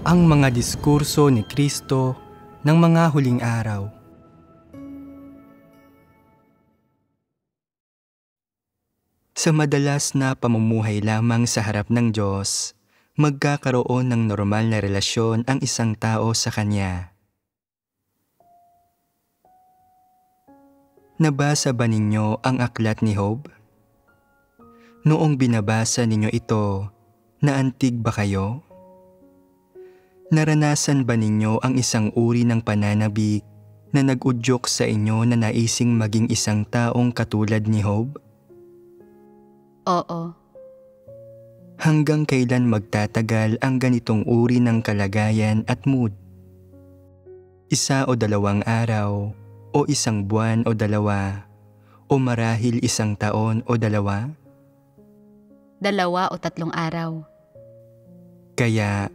Ang mga diskurso ni Kristo ng mga huling araw. Sa madalas na pamumuhay lamang sa harap ng Diyos, magkakaroon ng normal na relasyon ang isang tao sa Kanya. Nabasa ba ninyo ang aklat ni Job? Noong binabasa ninyo ito, naantig ba kayo? Naranasan ba ninyo ang isang uri ng pananabik na nag-udyok sa inyo na naising maging isang taong katulad ni Job? Oo. Hanggang kailan magtatagal ang ganitong uri ng kalagayan at mood? 1 o 2 araw, o 1 buwan o 2, o marahil 1 taon o 2? 2 o 3 araw. Kaya,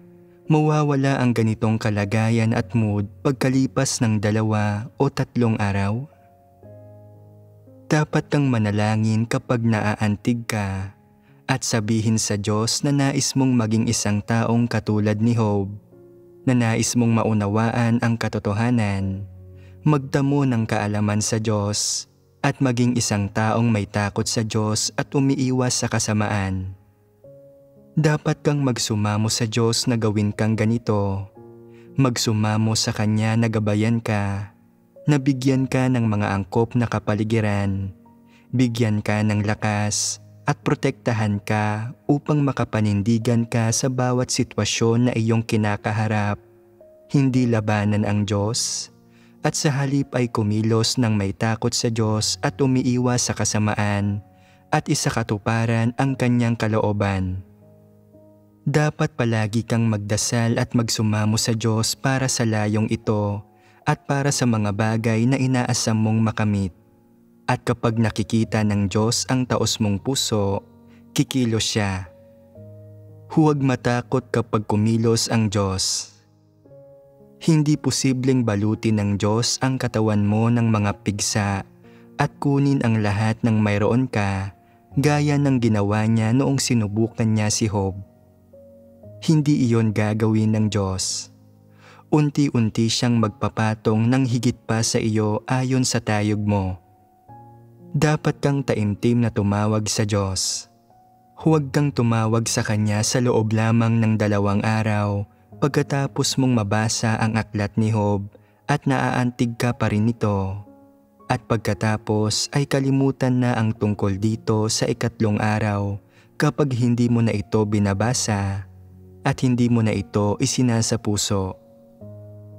mawawala ang ganitong kalagayan at mood pagkalipas ng 2 o 3 araw? Dapat kang manalangin kapag naaantig ka at sabihin sa Diyos na nais mong maging isang taong katulad ni Job, na nais mong maunawaan ang katotohanan, magdamo ng kaalaman sa Diyos at maging isang taong may takot sa Diyos at umiiwas sa kasamaan. Dapat kang magsumamo sa Diyos na gawin kang ganito. Magsumamo sa Kanya na gabayan ka, na bigyan ka ng mga angkop na kapaligiran, bigyan ka ng lakas at protektahan ka upang makapanindigan ka sa bawat sitwasyon na iyong kinakaharap. Hindi labanan ang Diyos, at sa halip ay kumilos ng may takot sa Diyos at umiiwas sa kasamaan at isakatuparan ang Kanyang kalooban. Dapat palagi kang magdasal at magsumamo sa Diyos para sa layong ito at para sa mga bagay na inaasam mong makamit. At kapag nakikita ng Diyos ang taos mong puso, kikilos siya. Huwag matakot kapag kumilos ang Diyos. Hindi posibleng balutin ng Diyos ang katawan mo ng mga pigsa at kunin ang lahat ng mayroon ka, gaya ng ginawa niya noong sinubukan niya si Job. Hindi iyon gagawin ng Diyos. Unti-unti siyang magpapatong ng higit pa sa iyo ayon sa tayog mo. Dapat kang taimtim na tumawag sa Diyos. Huwag kang tumawag sa Kanya sa loob lamang ng 2 araw pagkatapos mong mabasa ang aklat ni Job at naaantig ka pa rin nito. At pagkatapos ay kalimutan na ang tungkol dito sa 3 araw kapag hindi mo na ito binabasa at hindi mo na ito isinasa puso.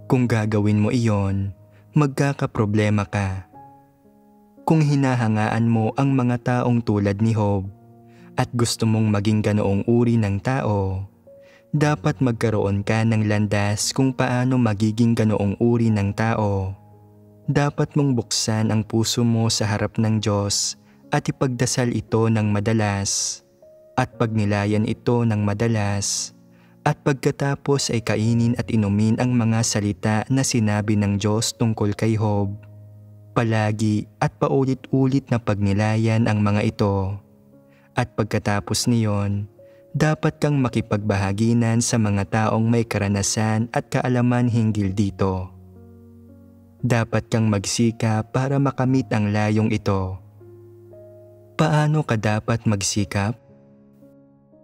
Kung gagawin mo iyon, magkakaproblema ka. Kung hinahangaan mo ang mga taong tulad ni Job at gusto mong maging ganoong uri ng tao, dapat magkaroon ka ng landas kung paano magiging ganoong uri ng tao. Dapat mong buksan ang puso mo sa harap ng Diyos at ipagdasal ito ng madalas at pagnilayan ito ng madalas. At pagkatapos ay kainin at inumin ang mga salita na sinabi ng Diyos tungkol kay Job. Palagi at paulit-ulit na pagnilayan ang mga ito. At pagkatapos niyon, dapat kang makipagbahaginan sa mga taong may karanasan at kaalaman hinggil dito. Dapat kang magsikap para makamit ang layong ito. Paano ka dapat magsikap?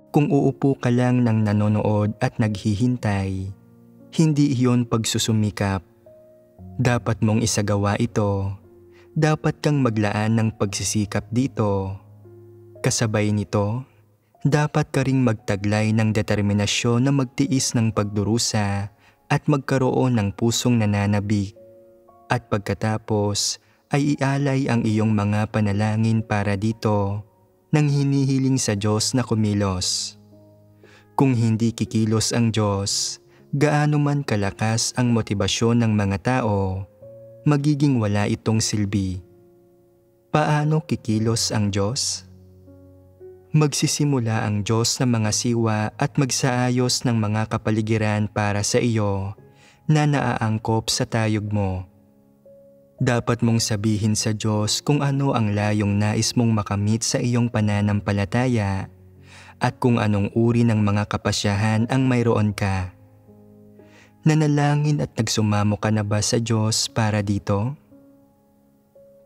Kung uupo ka lang ng nanonood at naghihintay, hindi iyon pagsusumikap. Dapat mong isagawa ito. Dapat kang maglaan ng pagsisikap dito. Kasabay nito, dapat ka ring magtaglay ng determinasyon na magtiis ng pagdurusa at magkaroon ng pusong nananabik. At pagkatapos ay ialay ang iyong mga panalangin para dito, nang hinihiling sa Diyos na kumilos. Kung hindi kikilos ang Diyos, gaano man kalakas ang motibasyon ng mga tao, magiging wala itong silbi. Paano kikilos ang Diyos? Magsisimula ang Diyos ng mga siwa at magsaayos ng mga kapaligiran para sa iyo na naaangkop sa tayog mo. Dapat mong sabihin sa Diyos kung ano ang layong nais mong makamit sa iyong pananampalataya at kung anong uri ng mga kapasyahan ang mayroon ka. Nanalangin at nagsumamo ka na ba sa Diyos para dito?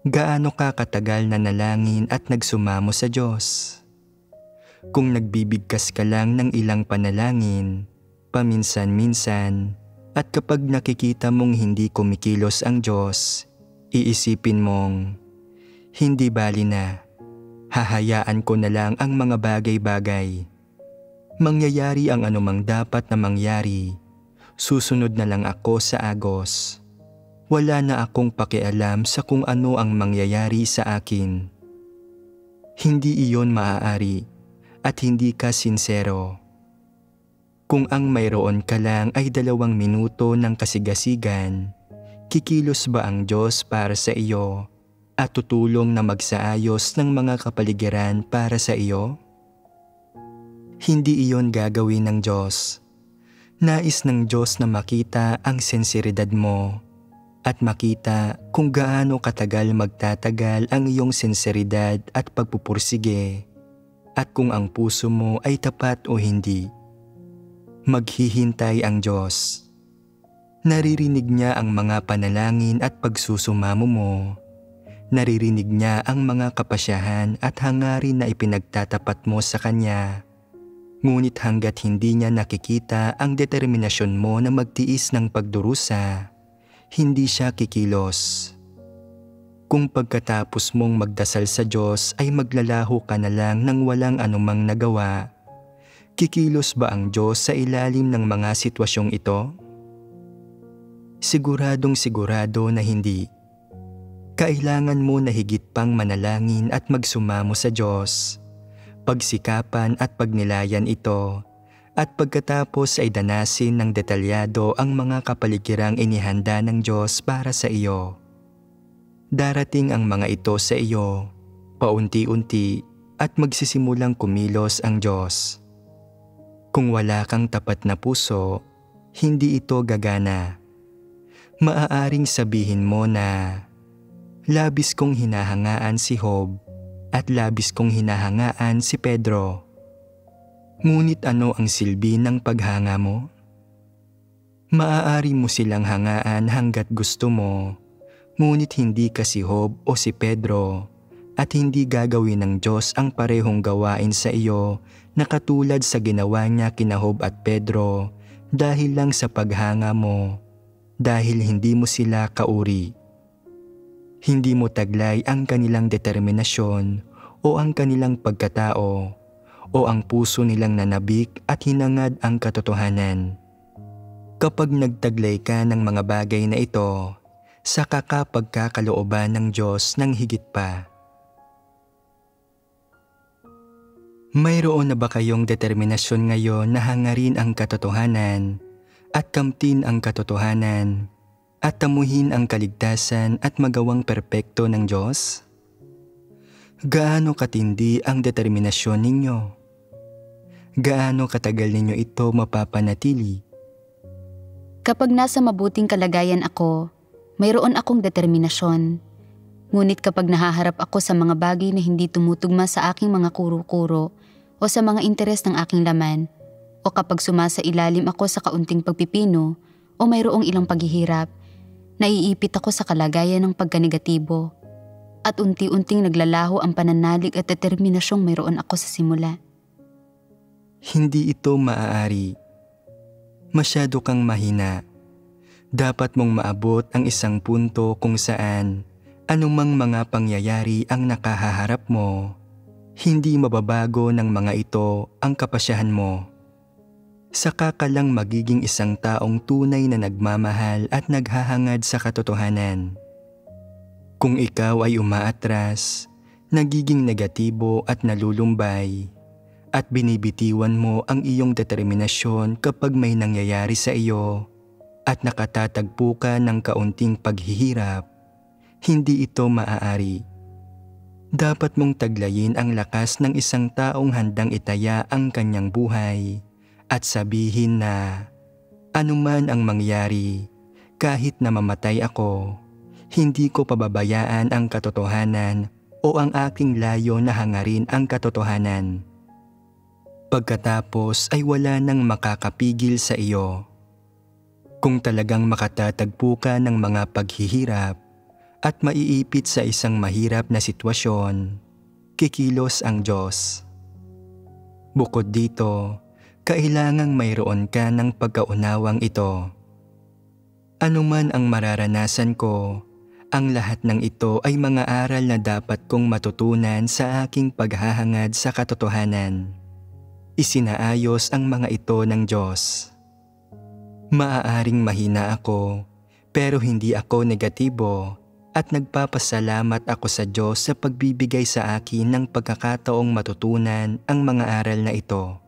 Gaano ka katagal nanalangin at nagsumamo sa Diyos? Kung nagbibigkas ka lang ng ilang panalangin, paminsan-minsan, at kapag nakikita mong hindi kumikilos ang Diyos, iisipin mong, hindi bali na, hahayaan ko na lang ang mga bagay-bagay. Mangyayari ang anumang dapat na mangyari, susunod na lang ako sa agos. Wala na akong pakialam sa kung ano ang mangyayari sa akin. Hindi iyon maaari at hindi ka sinsero. Kung ang mayroon ka lang ay 2 minuto ng kasigasigan, kikilos ba ang Diyos para sa iyo at tutulong na magsaayos ng mga kapaligiran para sa iyo? Hindi iyon gagawin ng Diyos. Nais ng Diyos na makita ang sinseridad mo at makita kung gaano katagal magtatagal ang iyong sinseridad at pagpupursige at kung ang puso mo ay tapat o hindi. Maghihintay ang Diyos. Naririnig niya ang mga panalangin at pagsusumamo mo. Naririnig niya ang mga kapasyahan at hangarin na ipinagtatapat mo sa Kanya. Ngunit hanggat hindi niya nakikita ang determinasyon mo na magtiis ng pagdurusa, hindi siya kikilos. Kung pagkatapos mong magdasal sa Diyos ay maglalaho ka na lang ng walang anumang nagawa, kikilos ba ang Diyos sa ilalim ng mga sitwasyong ito? Siguradong sigurado na hindi. Kailangan mo na higit pang manalangin at magsumamo sa Diyos. Pagsikapan at pagnilayan ito, at pagkatapos ay danasin ng detalyado ang mga kapaligirang inihanda ng Diyos para sa iyo. Darating ang mga ito sa iyo, paunti-unti at magsisimulang kumilos ang Diyos. Kung wala kang tapat na puso, hindi ito gagana. Maaaring sabihin mo na, labis kong hinahangaan si Job at labis kong hinahangaan si Pedro. Ngunit ano ang silbi ng paghanga mo? Maaari mo silang hangaan hanggat gusto mo, ngunit hindi ka si Job o si Pedro, at hindi gagawin ng Diyos ang parehong gawain sa iyo na katulad sa ginawa niya kina Job at Pedro dahil lang sa paghanga mo, dahil hindi mo sila kauri. Hindi mo taglay ang kanilang determinasyon o ang kanilang pagkatao o ang puso nilang nanabik at hinangad ang katotohanan. Kapag nagtaglay ka ng mga bagay na ito, saka ka pagkakalooban ng Diyos ng higit pa. Mayroon na ba kayong determinasyon ngayon na hangarin ang katotohanan at kamtin ang katotohanan at tamuhin ang kaligtasan at magawang perpekto ng Diyos? Gaano katindi ang determinasyon ninyo? Gaano katagal ninyo ito mapapanatili? Kapag nasa mabuting kalagayan ako, mayroon akong determinasyon. Ngunit kapag nahaharap ako sa mga bagay na hindi tumutugma sa aking mga kuro-kuro o sa mga interes ng aking laman, o kapag sumasailalim ako sa kaunting pagpipino o mayroong ilang paghihirap, naiipit ako sa kalagayan ng pagkanegatibo at unti-unting naglalaho ang pananalig at determinasyong mayroon ako sa simula. Hindi ito maaari. Masyado kang mahina. Dapat mong maabot ang isang punto kung saan anumang mga pangyayari ang nakahaharap mo, hindi mababago ng mga ito ang kapasyahan mo. Saka ka lang magiging isang taong tunay na nagmamahal at naghahangad sa katotohanan. Kung ikaw ay umaatras, nagiging negatibo at nalulumbay, at binibitiwan mo ang iyong determinasyon kapag may nangyayari sa iyo, at nakatatagpo ka ng kaunting paghihirap, hindi ito maaari. Dapat mong taglayin ang lakas ng isang taong handang itaya ang kanyang buhay, at sabihin na, anuman ang mangyari, kahit na mamatay ako, hindi ko pababayaan ang katotohanan o ang aking layo na hangarin ang katotohanan. Pagkatapos ay wala nang makakapigil sa iyo. Kung talagang makatatagpo ka ng mga paghihirap at maiipit sa isang mahirap na sitwasyon, kikilos ang Diyos. Bukod dito, kailangang mayroon ka ng pagkaunawang ito. Anuman ang mararanasan ko, ang lahat ng ito ay mga aral na dapat kong matutunan sa aking paghahangad sa katotohanan. Isinaayos ang mga ito ng Diyos. Maaaring mahina ako, pero hindi ako negatibo at nagpapasalamat ako sa Diyos sa pagbibigay sa akin ng pagkakataong matutunan ang mga aral na ito.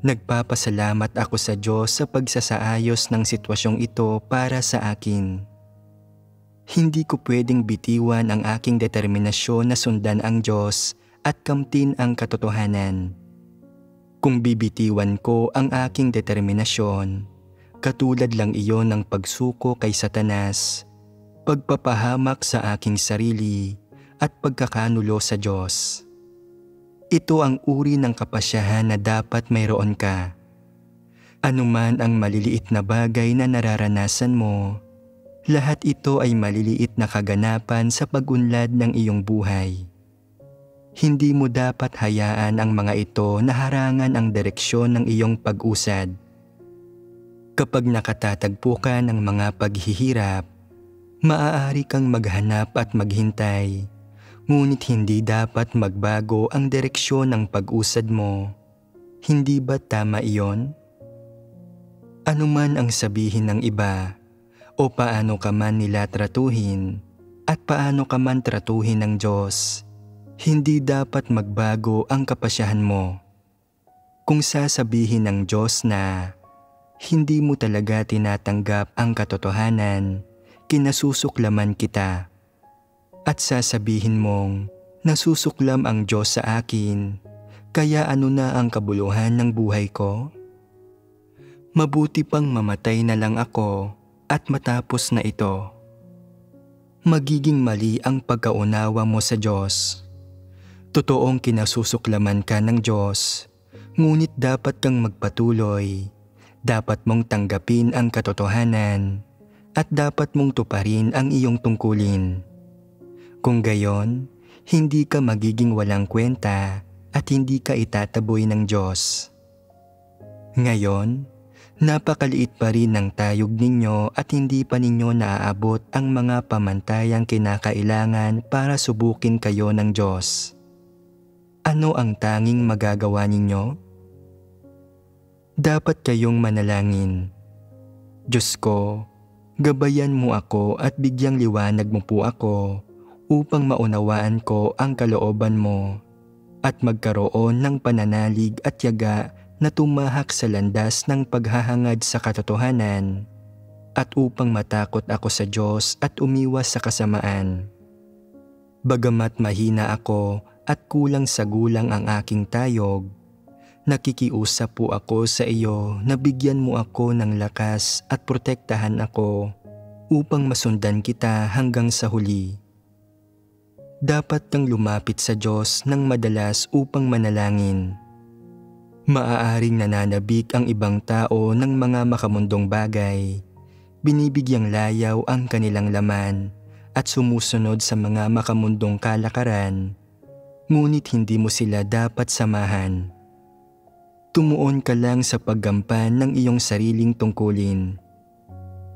Nagpapasalamat ako sa Diyos sa pagsasaayos ng sitwasyong ito para sa akin. Hindi ko pwedeng bitiwan ang aking determinasyon na sundan ang Diyos at kamtin ang katotohanan. Kung bibitiwan ko ang aking determinasyon, katulad lang iyon ng pagsuko kay Satanas, pagpapahamak sa aking sarili at pagkakanulo sa Diyos. Ito ang uri ng kapasyahan na dapat mayroon ka. Anuman ang maliliit na bagay na nararanasan mo, lahat ito ay maliliit na kaganapan sa pag-unlad ng iyong buhay. Hindi mo dapat hayaan ang mga ito na harangan ang direksyon ng iyong pag-usad. Kapag nakatatagpo ka ng mga paghihirap, maaari kang maghanap at maghintay. Ngunit hindi dapat magbago ang direksyon ng pag-usad mo. Hindi ba tama iyon? Ano man ang sabihin ng iba, o paano ka man nila tratuhin, at paano ka man tratuhin ng Diyos, hindi dapat magbago ang kapasyahan mo. Kung sasabihin ng Diyos na hindi mo talaga tinatanggap ang katotohanan, kinasusuklaman kita. At sasabihin mong, nasusuklam ang Diyos sa akin, kaya ano na ang kabuluhan ng buhay ko? Mabuti pang mamatay na lang ako at matapos na ito. Magiging mali ang pagkaunawa mo sa Diyos. Totoong kinasusuklaman ka ng Diyos, ngunit dapat kang magpatuloy. Dapat mong tanggapin ang katotohanan at dapat mong tuparin ang iyong tungkulin. Kung gayon, hindi ka magiging walang kwenta at hindi ka itataboy ng Diyos. Ngayon, napakaliit pa rin ng tayog ninyo at hindi pa ninyo naaabot ang mga pamantayang kinakailangan para subukin kayo ng Diyos. Ano ang tanging magagawa ninyo? Dapat kayong manalangin. Diyos ko, gabayan mo ako at bigyang liwanag mo po ako upang maunawaan ko ang kalooban mo at magkaroon ng pananalig at tiyaga na tumahak sa landas ng paghahangad sa katotohanan at upang matakot ako sa Diyos at umiwas sa kasamaan. Bagamat mahina ako at kulang sa gulang ang aking tayog, nakikiusap po ako sa iyo na bigyan mo ako ng lakas at protektahan ako upang masundan kita hanggang sa huli. Dapat kang lumapit sa Diyos ng madalas upang manalangin. Maaaring nananabik ang ibang tao ng mga makamundong bagay, binibigyang layaw ang kanilang laman at sumusunod sa mga makamundong kalakaran, ngunit hindi mo sila dapat samahan. Tumuon ka lang sa paggampan ng iyong sariling tungkulin.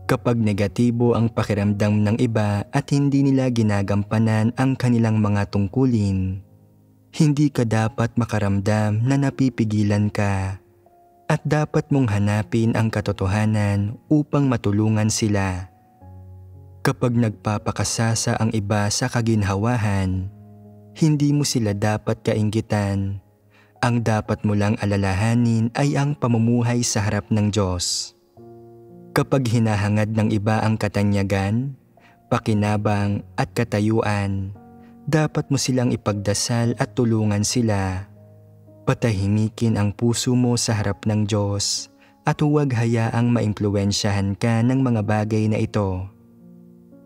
Kapag negatibo ang pakiramdam ng iba at hindi nila ginagampanan ang kanilang mga tungkulin, hindi ka dapat makaramdam na napipigilan ka at dapat mong hanapin ang katotohanan upang matulungan sila. Kapag nagpapakasasa ang iba sa kaginhawahan, hindi mo sila dapat kainggitan. Ang dapat mo lang alalahanin ay ang pamumuhay sa harap ng Diyos. Kapag hinahangad ng iba ang katanyagan, pakinabang at katayuan, dapat mo silang ipagdasal at tulungan sila. Patahimikin ang puso mo sa harap ng Diyos at huwag hayaang maimpluwensyahan ka ng mga bagay na ito.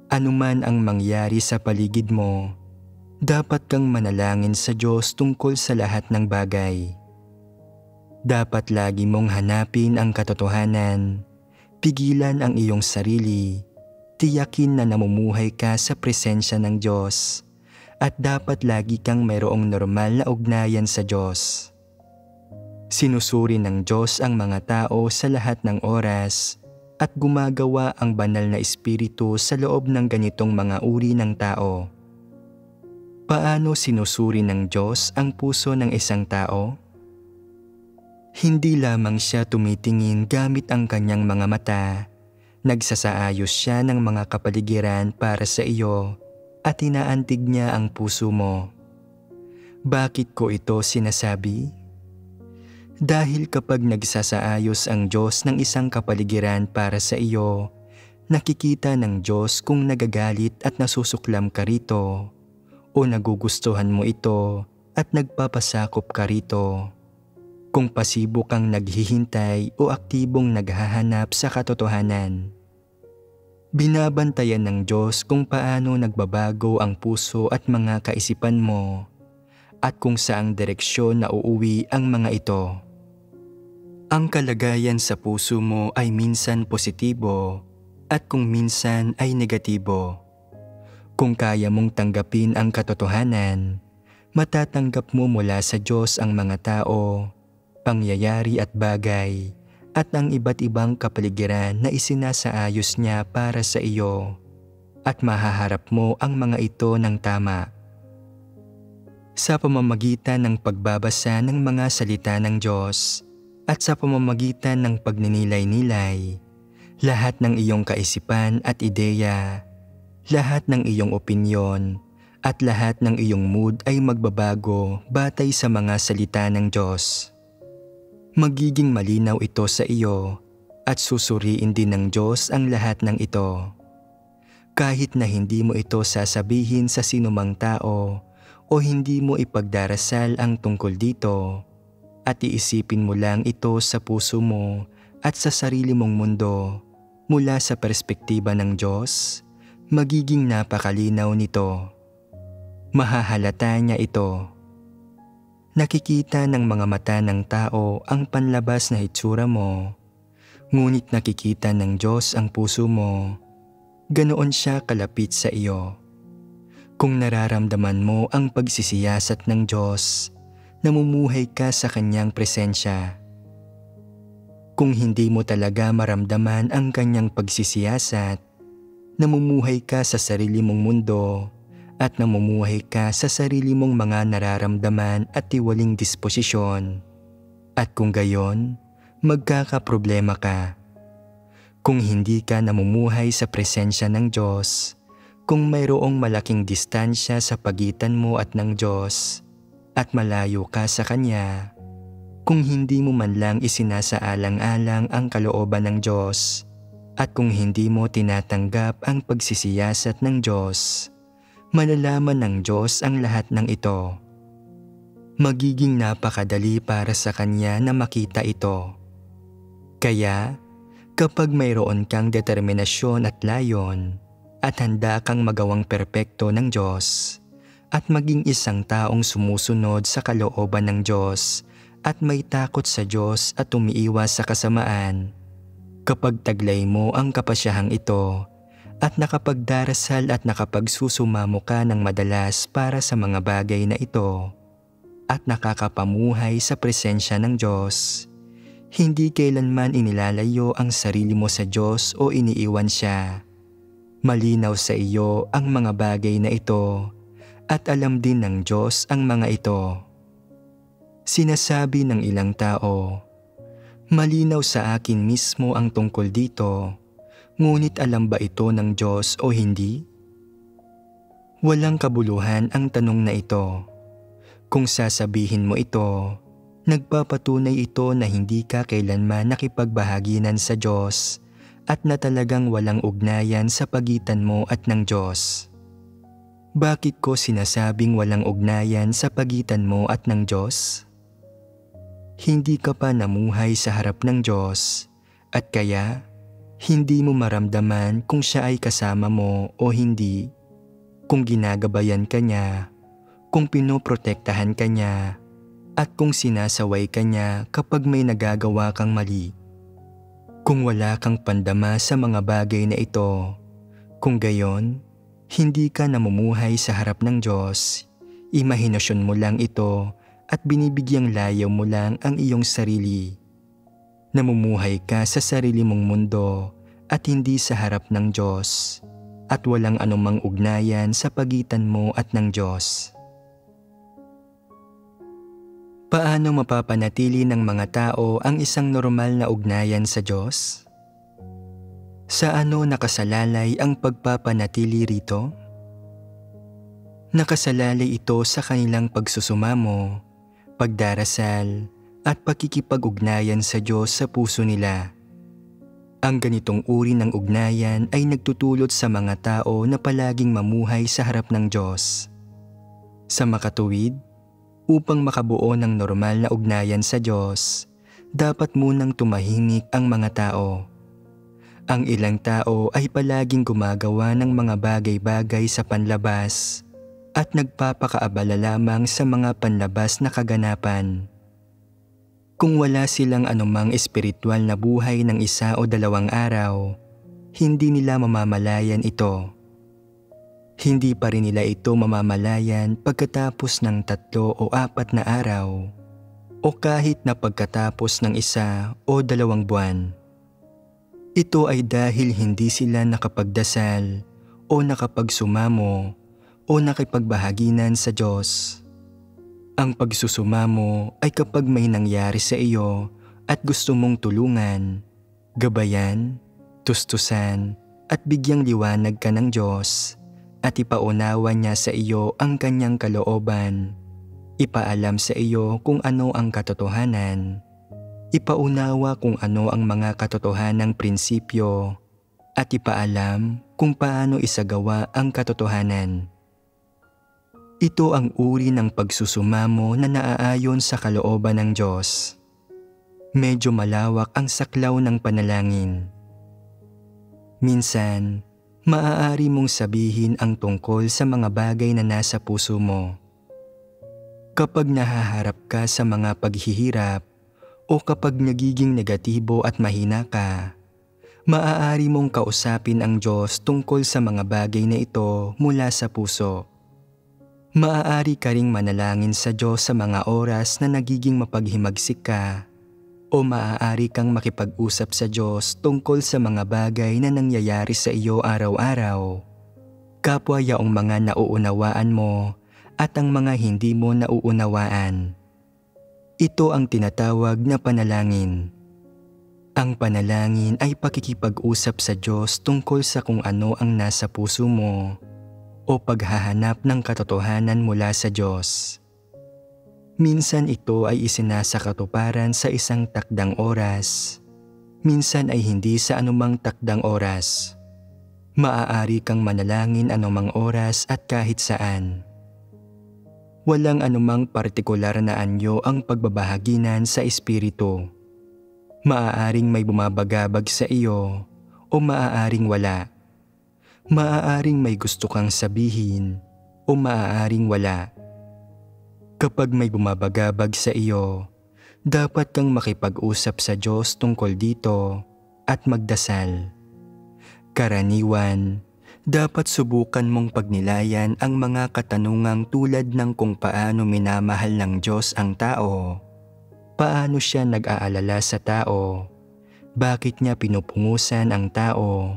Anuman ang mangyari sa paligid mo, dapat kang manalangin sa Diyos tungkol sa lahat ng bagay. Dapat lagi mong hanapin ang katotohanan. Pigilan ang iyong sarili. Tiyakin na namumuhay ka sa presensya ng Diyos at dapat lagi kang mayroong normal na ugnayan sa Diyos. Sinusuri ng Diyos ang mga tao sa lahat ng oras at gumagawa ang banal na espiritu sa loob ng ganitong mga uri ng tao. Paano sinusuri ng Diyos ang puso ng isang tao? Hindi lamang siya tumitingin gamit ang kanyang mga mata. Nagsasaayos siya ng mga kapaligiran para sa iyo at inaantig niya ang puso mo. Bakit ko ito sinasabi? Dahil kapag nagsasaayos ang Diyos ng isang kapaligiran para sa iyo, nakikita ng Diyos kung nagagalit at nasusuklam ka rito o nagugustuhan mo ito at nagpapasakop ka rito. Kung pasibo kang naghihintay o aktibong naghahanap sa katotohanan. Binabantayan ng Diyos kung paano nagbabago ang puso at mga kaisipan mo at kung saang direksyon na uuwi ang mga ito. Ang kalagayan sa puso mo ay minsan positibo at kung minsan ay negatibo. Kung kaya mong tanggapin ang katotohanan, matatanggap mo mula sa Diyos ang mga tao, pangyayari at bagay at ang iba't ibang kapaligiran na isinasaayos niya para sa iyo at mahaharap mo ang mga ito ng tama. Sa pamamagitan ng pagbabasa ng mga salita ng Diyos at sa pamamagitan ng pagninilay-nilay, lahat ng iyong kaisipan at ideya, lahat ng iyong opinyon at lahat ng iyong mood ay magbabago batay sa mga salita ng Diyos. Magiging malinaw ito sa iyo at susuriin din ng Diyos ang lahat ng ito. Kahit na hindi mo ito sasabihin sa sinumang tao o hindi mo ipagdarasal ang tungkol dito at iisipin mo lang ito sa puso mo at sa sarili mong mundo mula sa perspektiba ng Diyos, magiging napakalinaw nito. Mahahalata niya ito. Nakikita ng mga mata ng tao ang panlabas na itsura mo, ngunit nakikita ng Diyos ang puso mo. Ganoon siya kalapit sa iyo. Kung nararamdaman mo ang pagsisiyasat ng Diyos, namumuhay ka sa Kanyang presensya. Kung hindi mo talaga maramdaman ang Kanyang pagsisiyasat, namumuhay ka sa sarili mong mundo, at namumuhay ka sa sarili mong mga nararamdaman at tiwaling disposisyon. At kung gayon, magkakaproblema ka. Kung hindi ka namumuhay sa presensya ng Diyos, kung mayroong malaking distansya sa pagitan mo at ng Diyos, at malayo ka sa Kanya, kung hindi mo man lang isinasaalang-alang ang kalooban ng Diyos, at kung hindi mo tinatanggap ang pagsisiyasat ng Diyos, malalaman ng Diyos ang lahat ng ito. Magiging napakadali para sa Kanya na makita ito. Kaya, kapag mayroon kang determinasyon at layon, at handa kang magawang perpekto ng Diyos, at maging isang taong sumusunod sa kalooban ng Diyos, at may takot sa Diyos at umiiwas sa kasamaan, kapag taglay mo ang kapasyahang ito, at nakapagdarasal at nakapagsusumamo ka ng madalas para sa mga bagay na ito at nakakapamuhay sa presensya ng Diyos, hindi kailanman inilalayo ang sarili mo sa Diyos o iniiwan siya. Malinaw sa iyo ang mga bagay na ito at alam din ng Diyos ang mga ito. Sinasabi ng ilang tao, malinaw sa akin mismo ang tungkol dito, ngunit alam ba ito ng Diyos o hindi? Walang kabuluhan ang tanong na ito. Kung sasabihin mo ito, nagpapatunay ito na hindi ka kailanman nakipagbahaginan sa Diyos at na talagang walang ugnayan sa pagitan mo at ng Diyos. Bakit ko sinasabing walang ugnayan sa pagitan mo at ng Diyos? Hindi ka pa namuhay sa harap ng Diyos at kaya hindi mo maramdaman kung siya ay kasama mo o hindi, kung ginagabayan ka niya, kung pinoprotektahan ka niya, at kung sinasaway ka niya kapag may nagagawa kang mali. Kung wala kang pandama sa mga bagay na ito, kung gayon, hindi ka namumuhay sa harap ng Diyos, imahinasyon mo lang ito at binibigyang layaw mo lang ang iyong sarili. Namumuhay ka sa sarili mong mundo at hindi sa harap ng Diyos, at walang anumang ugnayan sa pagitan mo at ng Diyos. Paano mapapanatili ng mga tao ang isang normal na ugnayan sa Diyos? Sa ano nakasalalay ang pagpapanatili rito? Nakasalalay ito sa kanilang pagsusumamo, pagdarasal, at pakikipag-ugnayan sa Diyos sa puso nila. Ang ganitong uri ng ugnayan ay nagtutulot sa mga tao na palaging mamuhay sa harap ng Diyos. Sa makatuwid, upang makabuo ng normal na ugnayan sa Diyos, dapat munang tumahimik ang mga tao. Ang ilang tao ay palaging gumagawa ng mga bagay-bagay sa panlabas at nagpapakaabala lamang sa mga panlabas na kaganapan. Kung wala silang anumang espiritual na buhay ng 1 o 2 araw, hindi nila mamamalayan ito. Hindi pa rin nila ito mamamalayan pagkatapos ng 3 o 4 na araw, o kahit na pagkatapos ng 1 o 2 buwan. Ito ay dahil hindi sila nakapagdasal o nakapagsumamo o nakipagbahaginan sa Diyos. Ang pagsusumamo ay kapag may nangyari sa iyo at gusto mong tulungan, gabayan, tustusan at bigyang liwanag ka ng Diyos at ipaunawa niya sa iyo ang kanyang kalooban, ipaalam sa iyo kung ano ang katotohanan, ipaunawa kung ano ang mga katotohanang prinsipyo at ipaalam kung paano isagawa ang katotohanan. Ito ang uri ng pagsusumamo na naaayon sa kalooban ng Diyos. Medyo malawak ang saklaw ng panalangin. Minsan, maaari mong sabihin ang tungkol sa mga bagay na nasa puso mo. Kapag nahaharap ka sa mga paghihirap o kapag nagiging negatibo at mahina ka, maaari mong kausapin ang Diyos tungkol sa mga bagay na ito mula sa puso. Maaari ka ring manalangin sa Diyos sa mga oras na nagiging mapaghimagsik ka, o maaari kang makipag-usap sa Diyos tungkol sa mga bagay na nangyayari sa iyo araw-araw, kapwa yaong mga nauunawaan mo at ang mga hindi mo nauunawaan. Ito ang tinatawag na panalangin. Ang panalangin ay pakikipag-usap sa Diyos tungkol sa kung ano ang nasa puso mo o paghahanap ng katotohanan mula sa Diyos. Minsan ito ay isinasakatuparan sa isang takdang oras. Minsan ay hindi sa anumang takdang oras. Maaari kang manalangin anumang oras at kahit saan. Walang anumang partikular na anyo ang pagbabahaginan sa Espiritu. Maaaring may bumabagabag sa iyo o maaaring wala. Maaaring may gusto kang sabihin o maaaring wala. Kapag may bumabagabag sa iyo, dapat kang makipag-usap sa Diyos tungkol dito at magdasal. Karaniwan, dapat subukan mong pagnilayan ang mga katanungang tulad ng kung paano minamahal ng Diyos ang tao, paano siya nag-aalala sa tao, bakit niya pinupungusan ang tao,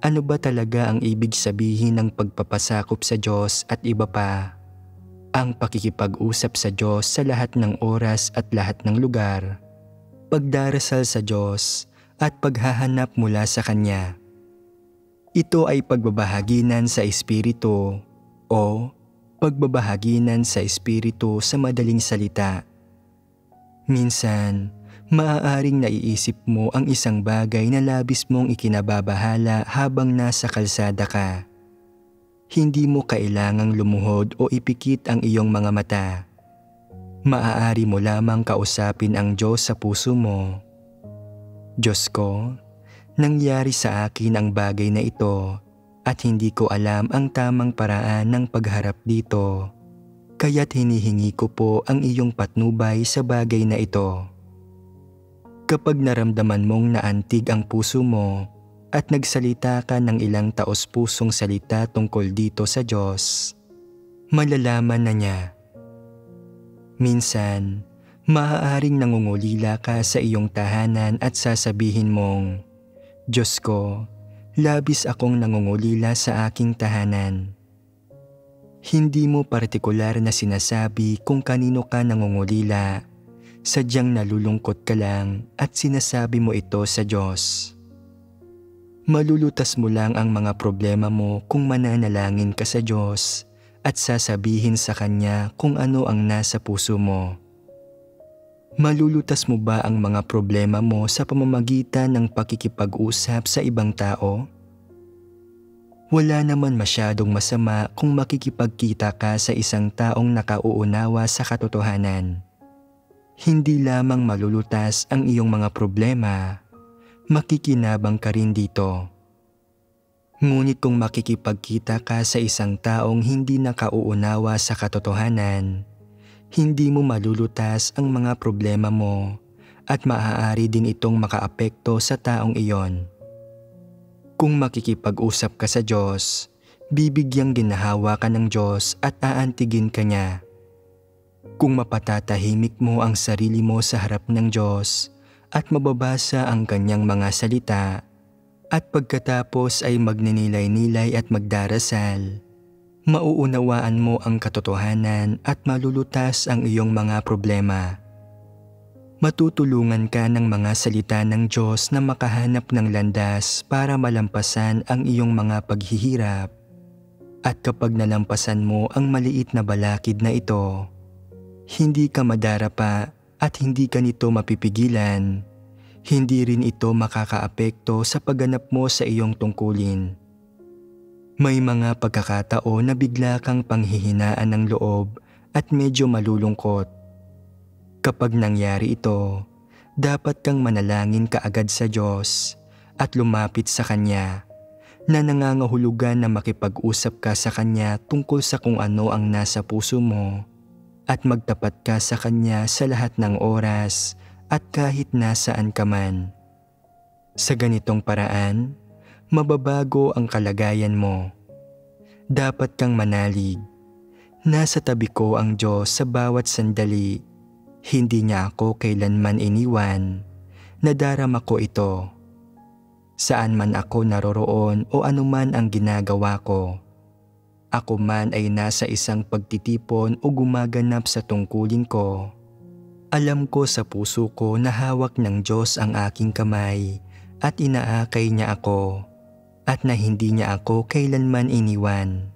ano ba talaga ang ibig sabihin ng pagpapasakop sa Diyos at iba pa. Ang pakikipag-usap sa Diyos sa lahat ng oras at lahat ng lugar, pagdarasal sa Diyos at paghahanap mula sa Kanya. Ito ay pagbabahaginan sa Espiritu o pagbabahaginan sa Espiritu sa madaling salita. Minsan, maaaring naiisip mo ang isang bagay na labis mong ikinababahala habang nasa kalsada ka. Hindi mo kailangang lumuhod o ipikit ang iyong mga mata. Maaari mo lamang kausapin ang Diyos sa puso mo. Diyos ko, nangyari sa akin ang bagay na ito at hindi ko alam ang tamang paraan ng pagharap dito. Kaya't hinihingi ko po ang iyong patnubay sa bagay na ito. Kapag naramdaman mong naantig ang puso mo at nagsalita ka ng ilang taos-pusong salita tungkol dito sa Diyos, malalaman na niya. Minsan, maaaring nangungulila ka sa iyong tahanan at sasabihin mong, Diyos ko, labis akong nangungulila sa aking tahanan. Hindi mo partikular na sinasabi kung kanino ka nangungulila, sadyang nalulungkot ka lang at sinasabi mo ito sa Diyos. Malulutas mo lang ang mga problema mo kung mananalangin ka sa Diyos at sasabihin sa Kanya kung ano ang nasa puso mo. Malulutas mo ba ang mga problema mo sa pamamagitan ng pakikipag-usap sa ibang tao? Wala naman masyadong masama kung makikipagkita ka sa isang taong nakauunawa sa katotohanan. Hindi lamang malulutas ang iyong mga problema, makikinabang ka rin dito. Ngunit kung makikipagkita ka sa isang taong hindi nakauunawa sa katotohanan, hindi mo malulutas ang mga problema mo at maaari din itong makaapekto sa taong iyon. Kung makikipag-usap ka sa Diyos, bibigyang ginhawa ka ng Diyos at aantigin ka niya. Kung mapatatahimik mo ang sarili mo sa harap ng Diyos at mababasa ang Kanyang mga salita, at pagkatapos ay magninilay-nilay at magdarasal, mauunawaan mo ang katotohanan at malulutas ang iyong mga problema. Matutulungan ka ng mga salita ng Diyos na makahanap ng landas para malampasan ang iyong mga paghihirap. At kapag nalampasan mo ang maliit na balakid na ito, hindi ka madarapa at hindi ka nito mapipigilan. Hindi rin ito makakaapekto sa pagganap mo sa iyong tungkulin. May mga pagkakataon na bigla kang panghihinaan ng loob at medyo malulungkot. Kapag nangyari ito, dapat kang manalangin kaagad sa Diyos at lumapit sa Kanya na nangangahulugan na makipag-usap ka sa Kanya tungkol sa kung ano ang nasa puso mo at magtapat ka sa Kanya sa lahat ng oras at kahit nasaan ka man. Sa ganitong paraan, mababago ang kalagayan mo. Dapat kang manalig. Nasa tabi ko ang Diyos sa bawat sandali. Hindi niya ako kailanman iniwan. Nadarama ko ito. Saan man ako naroroon o anuman ang ginagawa ko. Ako man ay nasa isang pagtitipon o gumaganap sa tungkulin ko. Alam ko sa puso ko na hawak ng Diyos ang aking kamay at inaakay niya ako at na hindi niya ako kailanman iniwan.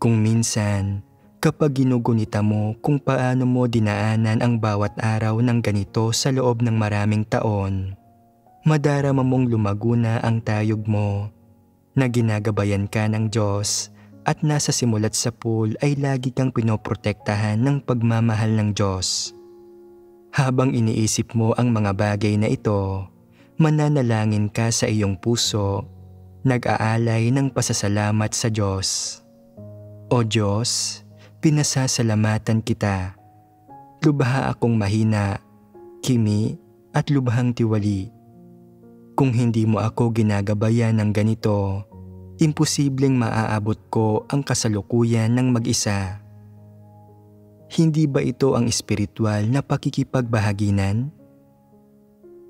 Kung minsan, kapag ginugunita mo kung paano mo dinaanan ang bawat araw ng ganito sa loob ng maraming taon, madarama mong lumago na ang tayog mo, na ginagabayan ka ng Diyos at nasa simulat sa pool ay lagi kang pinoprotektahan ng pagmamahal ng Diyos. Habang iniisip mo ang mga bagay na ito, mananalangin ka sa iyong puso, nag-aalay ng pasasalamat sa Diyos. O Diyos, pinasasalamatan kita. Lubha akong mahina, kimi at lubhang tiwali. Kung hindi mo ako ginagabayan ng ganito, imposibleng maaabot ko ang kasalukuyan ng mag-isa. Hindi ba ito ang espiritual na pakikipagbahaginan?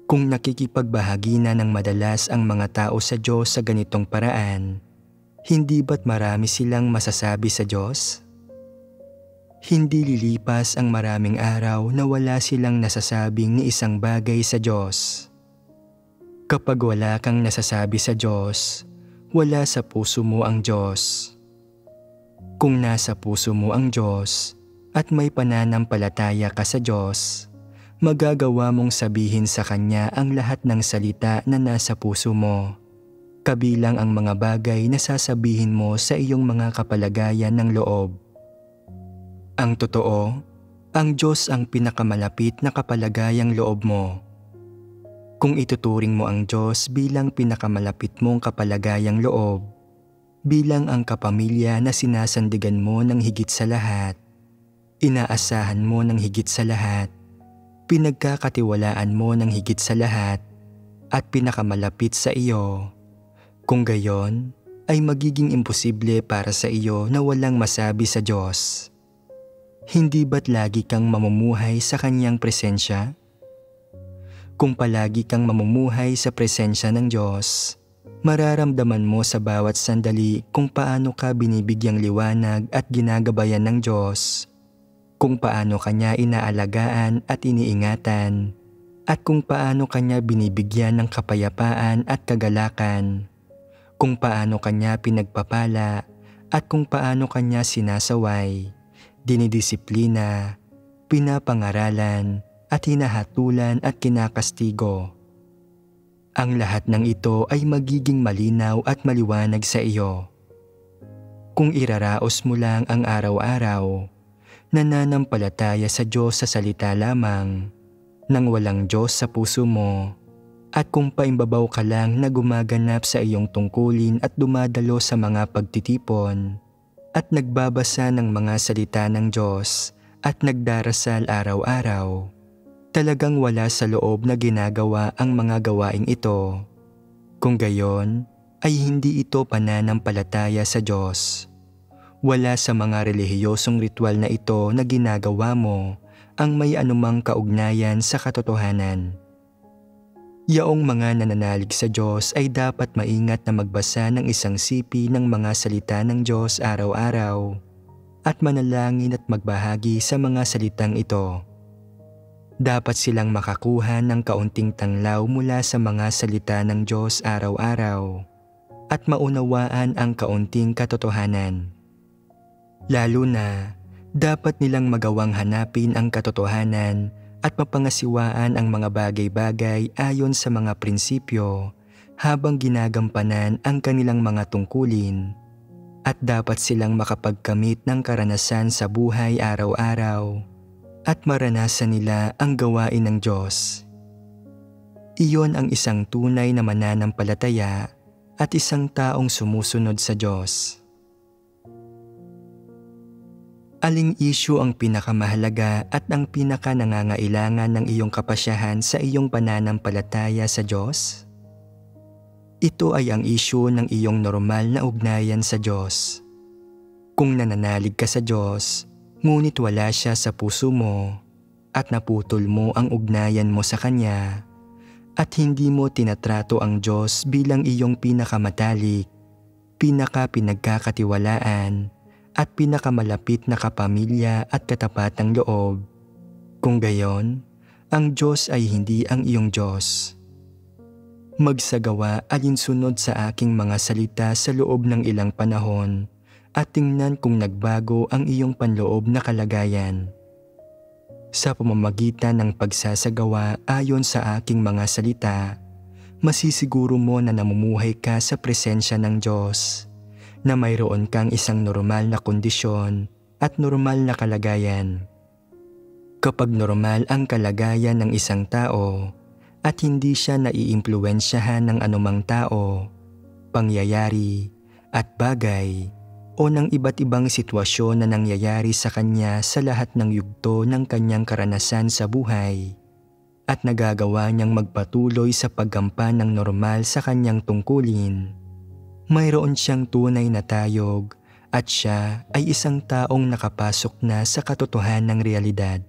Kung nakikipagbahaginan ng madalas ang mga tao sa Diyos sa ganitong paraan, hindi ba't marami silang masasabi sa Diyos? Hindi lilipas ang maraming araw na wala silang nasasabing ni isang bagay sa Diyos. Kapag wala kang nasasabi sa Diyos, wala sa puso mo ang Diyos. Kung nasa puso mo ang Diyos at may pananampalataya ka sa Diyos, magagawa mong sabihin sa Kanya ang lahat ng salita na nasa puso mo, kabilang ang mga bagay na sasabihin mo sa iyong mga kapalagayan ng loob. Ang totoo, ang Diyos ang pinakamalapit na kapalagayang loob mo. Kung ituturing mo ang Diyos bilang pinakamalapit mong kapalagayang loob, bilang ang kapamilya na sinasandigan mo ng higit sa lahat, inaasahan mo ng higit sa lahat, pinagkakatiwalaan mo ng higit sa lahat at pinakamalapit sa iyo. Kung gayon, ay magiging imposible para sa iyo na walang masabi sa Diyos. Hindi ba't lagi kang mamumuhay sa Kanyang presensya? Kung palagi kang mamumuhay sa presensya ng Diyos, mararamdaman mo sa bawat sandali kung paano ka binibigyang liwanag at ginagabayan ng Diyos, kung paano Kanya inaalagaan at iniingatan, at kung paano Kanya binibigyan ng kapayapaan at kagalakan, kung paano Kanya pinagpapala at kung paano Kanya sinasaway, dinidisiplina, pinapangaralan at hinahatulan at kinakastigo. Ang lahat ng ito ay magiging malinaw at maliwanag sa iyo. Kung iraraos mo lang ang araw-araw, nananampalataya sa Diyos sa salita lamang, nang walang Diyos sa puso mo, at kung paimbabaw ka lang na gumaganap sa iyong tungkulin at dumadalo sa mga pagtitipon, at nagbabasa ng mga salita ng Diyos at nagdarasal araw-araw, talagang wala sa loob na ginagawa ang mga gawaing ito. Kung gayon, ay hindi ito pananampalataya sa Diyos. Wala sa mga relihiyosong ritual na ito na ginagawa mo ang may anumang kaugnayan sa katotohanan. Yaong mga nananalig sa Diyos ay dapat maingat na magbasa ng isang sipi ng mga salita ng Diyos araw-araw at manalangin at magbahagi sa mga salitang ito. Dapat silang makakuha ng kaunting tanglaw mula sa mga salita ng Diyos araw-araw at maunawaan ang kaunting katotohanan. Lalo na, dapat nilang magawang hanapin ang katotohanan at mapangasiwaan ang mga bagay-bagay ayon sa mga prinsipyo habang ginagampanan ang kanilang mga tungkulin, at dapat silang makapagkamit ng karanasan sa buhay araw-araw at maranasan nila ang gawain ng Diyos. Iyon ang isang tunay na mananampalataya at isang taong sumusunod sa Diyos. Aling isyu ang pinakamahalaga at ang pinakanangangailangan ng iyong kapasyahan sa iyong pananampalataya sa Diyos? Ito ay ang isyu ng iyong normal na ugnayan sa Diyos. Kung nananalig ka sa Diyos, ngunit wala siya sa puso mo at naputol mo ang ugnayan mo sa Kanya at hindi mo tinatrato ang Diyos bilang iyong pinakamatalik, pinakapinagkakatiwalaan, at pinakamalapit na kapamilya at katapatang loob, kung gayon, ang Diyos ay hindi ang iyong Diyos. Magsagawa alinsunod sa aking mga salita sa loob ng ilang panahon at tingnan kung nagbago ang iyong panloob na kalagayan. Sa pamamagitan ng pagsasagawa ayon sa aking mga salita, masisiguro mo na namumuhay ka sa presensya ng Diyos, na mayroon kang isang normal na kondisyon at normal na kalagayan. Kapag normal ang kalagayan ng isang tao at hindi siya naiimpluwensyahan ng anumang tao, pangyayari at bagay o ng iba't ibang sitwasyon na nangyayari sa kanya sa lahat ng yugto ng kanyang karanasan sa buhay, at nagagawa niyang magpatuloy sa paggampan ng normal sa kanyang tungkulin, mayroon siyang tunay na tayog at siya ay isang taong nakapasok na sa katotohanan ng realidad.